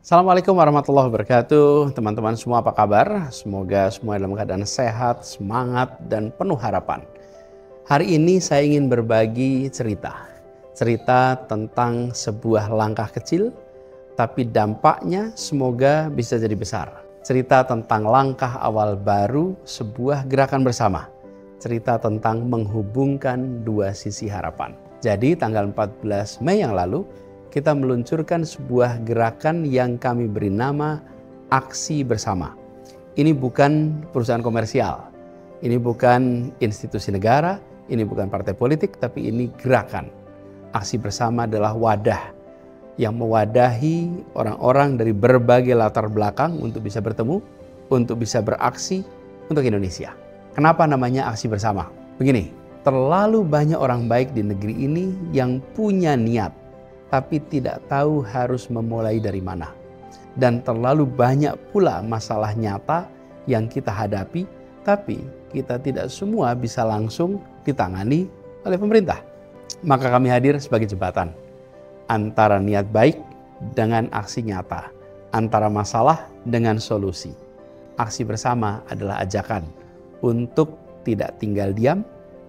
Assalamualaikum warahmatullahi wabarakatuh. Teman-teman semua apa kabar? Semoga semua dalam keadaan sehat, semangat, dan penuh harapan. Hari ini saya ingin berbagi cerita. Cerita tentang sebuah langkah kecil, tapi dampaknya semoga bisa jadi besar. Cerita tentang langkah awal baru sebuah gerakan bersama. Cerita tentang menghubungkan dua sisi harapan. Jadi tanggal 14 Mei yang lalu, kita meluncurkan sebuah gerakan yang kami beri nama Aksi Bersama. Ini bukan perusahaan komersial, ini bukan institusi negara, ini bukan partai politik, tapi ini gerakan. Aksi Bersama adalah wadah yang mewadahi orang-orang dari berbagai latar belakang untuk bisa bertemu, untuk bisa beraksi untuk Indonesia. Kenapa namanya Aksi Bersama? Begini, terlalu banyak orang baik di negeri ini yang punya niat, tapi tidak tahu harus memulai dari mana. Dan terlalu banyak pula masalah nyata yang kita hadapi, tapi kita tidak semua bisa langsung ditangani oleh pemerintah. Maka kami hadir sebagai jembatan antara niat baik dengan aksi nyata, antara masalah dengan solusi. Aksi Bersama adalah ajakan untuk tidak tinggal diam,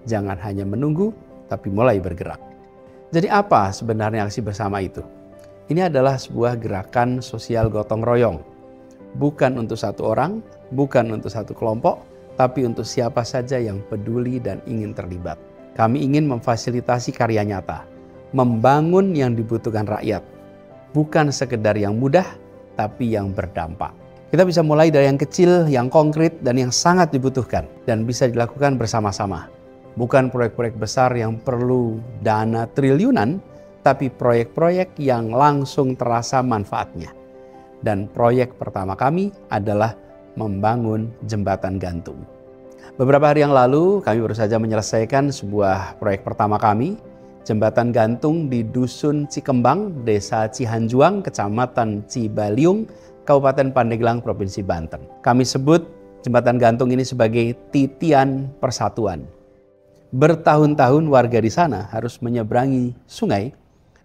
jangan hanya menunggu, tapi mulai bergerak. Jadi apa sebenarnya Aksi Bersama itu? Ini adalah sebuah gerakan sosial gotong royong. Bukan untuk satu orang, bukan untuk satu kelompok, tapi untuk siapa saja yang peduli dan ingin terlibat. Kami ingin memfasilitasi karya nyata, membangun yang dibutuhkan rakyat. Bukan sekedar yang mudah, tapi yang berdampak. Kita bisa mulai dari yang kecil, yang konkret, dan yang sangat dibutuhkan. Dan bisa dilakukan bersama-sama. Bukan proyek-proyek besar yang perlu dana triliunan, tapi proyek-proyek yang langsung terasa manfaatnya. Dan proyek pertama kami adalah membangun jembatan gantung. Beberapa hari yang lalu kami baru saja menyelesaikan sebuah proyek pertama kami, jembatan gantung di Dusun Cikembang, Desa Cihanjuang, Kecamatan Cibaliung, Kabupaten Pandeglang, Provinsi Banten. Kami sebut jembatan gantung ini sebagai titian persatuan. Bertahun-tahun warga di sana harus menyeberangi sungai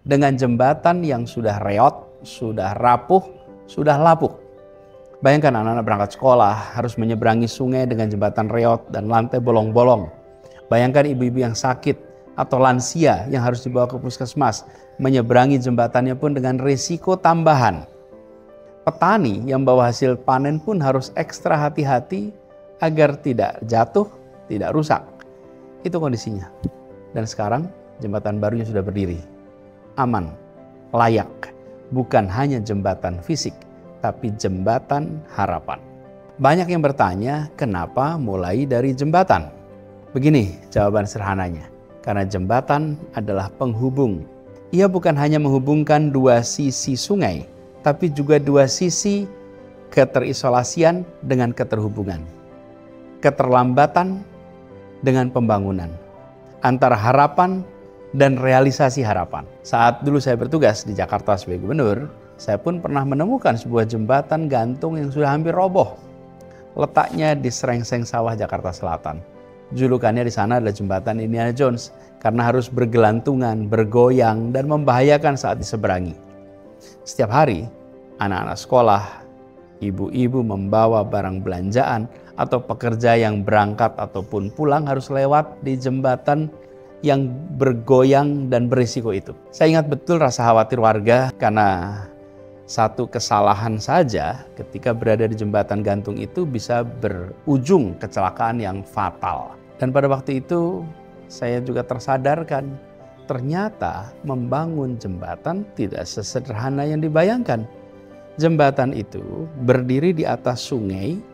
dengan jembatan yang sudah reot, sudah rapuh, sudah lapuk. Bayangkan anak-anak berangkat sekolah harus menyeberangi sungai dengan jembatan reot dan lantai bolong-bolong. Bayangkan ibu-ibu yang sakit atau lansia yang harus dibawa ke puskesmas, menyeberangi jembatannya pun dengan risiko tambahan. Petani yang bawa hasil panen pun harus ekstra hati-hati agar tidak jatuh, tidak rusak. Itu kondisinya. Dan sekarang jembatan barunya sudah berdiri. Aman, layak. Bukan hanya jembatan fisik, tapi jembatan harapan. Banyak yang bertanya, kenapa mulai dari jembatan? Begini jawaban sederhananya. Karena jembatan adalah penghubung. Ia bukan hanya menghubungkan dua sisi sungai, tapi juga dua sisi keterisolasian dengan keterhubungan. Keterlambatan dengan pembangunan, antara harapan dan realisasi harapan. Saat dulu saya bertugas di Jakarta sebagai gubernur, saya pun pernah menemukan sebuah jembatan gantung yang sudah hampir roboh. Letaknya di Serengseng Sawah, Jakarta Selatan. Julukannya di sana adalah jembatan Indiana Jones, karena harus bergelantungan, bergoyang, dan membahayakan saat diseberangi. Setiap hari, anak-anak sekolah, ibu-ibu membawa barang belanjaan, atau pekerja yang berangkat ataupun pulang harus lewat di jembatan yang bergoyang dan berisiko itu. Saya ingat betul rasa khawatir warga karena satu kesalahan saja ketika berada di jembatan gantung itu bisa berujung kecelakaan yang fatal. Dan pada waktu itu saya juga tersadarkan ternyata membangun jembatan tidak sesederhana yang dibayangkan. Jembatan itu berdiri di atas sungai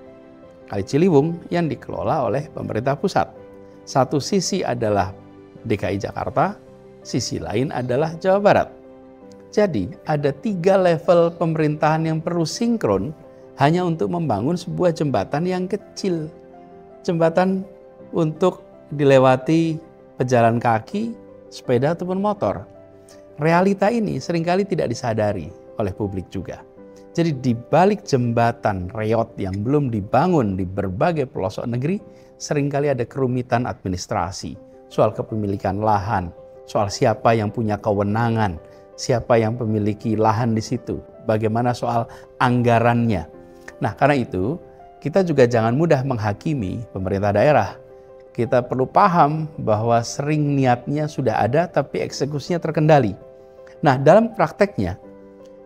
Kali Ciliwung yang dikelola oleh pemerintah pusat. Satu sisi adalah DKI Jakarta, sisi lain adalah Jawa Barat. Jadi ada 3 level pemerintahan yang perlu sinkron hanya untuk membangun sebuah jembatan yang kecil. Jembatan untuk dilewati pejalan kaki, sepeda ataupun motor. Realita ini seringkali tidak disadari oleh publik juga. Jadi di balik jembatan reot yang belum dibangun di berbagai pelosok negeri, seringkali ada kerumitan administrasi, soal kepemilikan lahan, soal siapa yang punya kewenangan, Siapa yang memiliki lahan di situ? Bagaimana soal anggarannya? Nah, karena itu kita juga jangan mudah menghakimi pemerintah daerah. Kita perlu paham bahwa sering niatnya sudah ada tapi eksekusinya terkendali. Nah, dalam prakteknya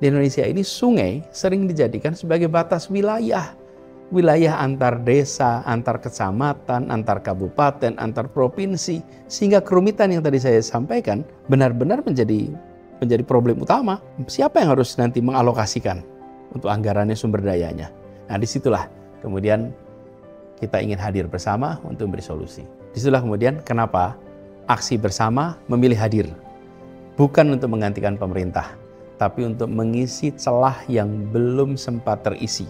di Indonesia ini sungai sering dijadikan sebagai batas wilayah. Wilayah antar desa, antar kecamatan, antar kabupaten, antar provinsi. Sehingga kerumitan yang tadi saya sampaikan benar-benar menjadi problem utama. Siapa yang harus nanti mengalokasikan untuk anggarannya, sumber dayanya? Nah, disitulah kemudian kita ingin hadir bersama untuk memberi solusi. Disitulah kemudian kenapa aksi bersama memilih hadir. Bukan untuk menggantikan pemerintah, tapi untuk mengisi celah yang belum sempat terisi.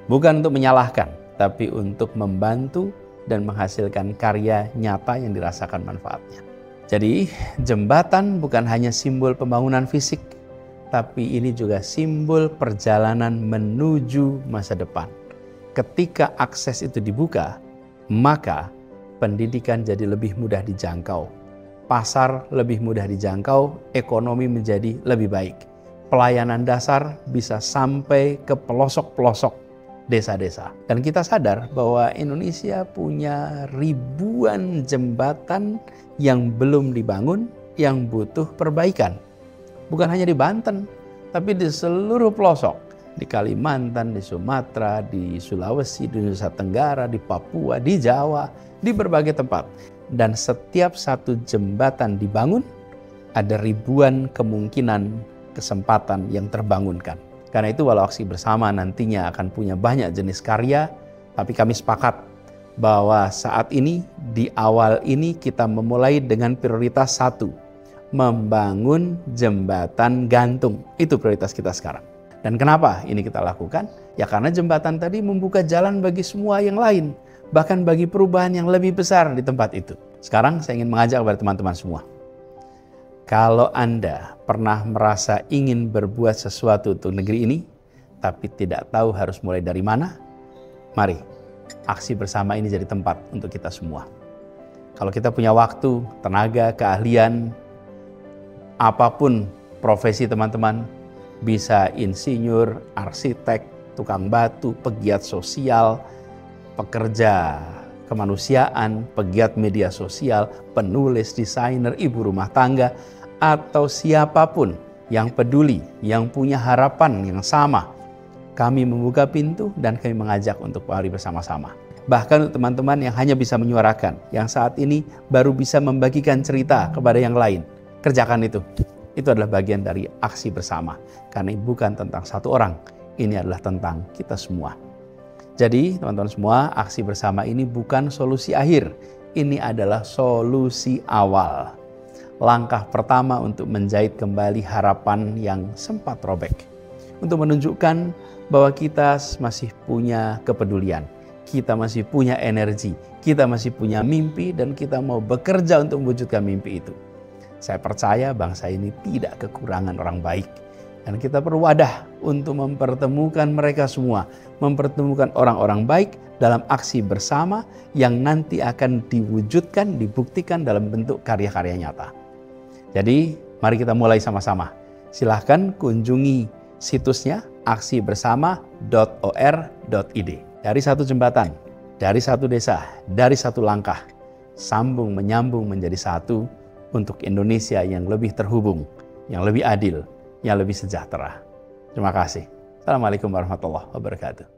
Bukan untuk menyalahkan, tapi untuk membantu dan menghasilkan karya nyata yang dirasakan manfaatnya. Jadi, jembatan bukan hanya simbol pembangunan fisik, tapi ini juga simbol perjalanan menuju masa depan. Ketika akses itu dibuka, maka pendidikan jadi lebih mudah dijangkau. Pasar lebih mudah dijangkau, ekonomi menjadi lebih baik. Pelayanan dasar bisa sampai ke pelosok-pelosok desa-desa. Dan kita sadar bahwa Indonesia punya ribuan jembatan yang belum dibangun, yang butuh perbaikan. Bukan hanya di Banten, tapi di seluruh pelosok. Di Kalimantan, di Sumatera, di Sulawesi, di Nusa Tenggara, di Papua, di Jawa, di berbagai tempat. Dan setiap satu jembatan dibangun, ada ribuan kemungkinan kesempatan yang terbangunkan. Karena itu walau aksi bersama nantinya akan punya banyak jenis karya, tapi kami sepakat bahwa saat ini, di awal ini kita memulai dengan prioritas satu, membangun jembatan gantung. Itu prioritas kita sekarang. Dan kenapa ini kita lakukan? Ya karena jembatan tadi membuka jalan bagi semua yang lain, bahkan bagi perubahan yang lebih besar di tempat itu. Sekarang saya ingin mengajak kepada teman-teman semua. Kalau Anda pernah merasa ingin berbuat sesuatu untuk negeri ini, tapi tidak tahu harus mulai dari mana, mari aksi bersama ini jadi tempat untuk kita semua. Kalau kita punya waktu, tenaga, keahlian, apapun profesi teman-teman, bisa insinyur, arsitek, tukang batu, pegiat sosial, pekerja kemanusiaan, pegiat media sosial, penulis, desainer, ibu rumah tangga, atau siapapun yang peduli, yang punya harapan yang sama. Kami membuka pintu dan kami mengajak untuk mari bersama-sama. Bahkan untuk teman-teman yang hanya bisa menyuarakan, yang saat ini baru bisa membagikan cerita kepada yang lain, kerjakan itu. Itu adalah bagian dari aksi bersama. Karena ini bukan tentang satu orang, ini adalah tentang kita semua. Jadi teman-teman semua, aksi bersama ini bukan solusi akhir, ini adalah solusi awal. Langkah pertama untuk menjahit kembali harapan yang sempat robek. Untuk menunjukkan bahwa kita masih punya kepedulian, kita masih punya energi, kita masih punya mimpi, dan kita mau bekerja untuk mewujudkan mimpi itu. Saya percaya bangsa ini tidak kekurangan orang baik. Dan kita perlu wadah untuk mempertemukan mereka semua, mempertemukan orang-orang baik dalam aksi bersama yang nanti akan diwujudkan, dibuktikan dalam bentuk karya-karya nyata. Jadi, mari kita mulai sama-sama. Silahkan kunjungi situsnya aksibersama.or.id. Dari satu jembatan, dari satu desa, dari satu langkah, sambung menyambung menjadi satu untuk Indonesia yang lebih terhubung, yang lebih adil, yang lebih sejahtera. Terima kasih. Assalamualaikum warahmatullahi wabarakatuh.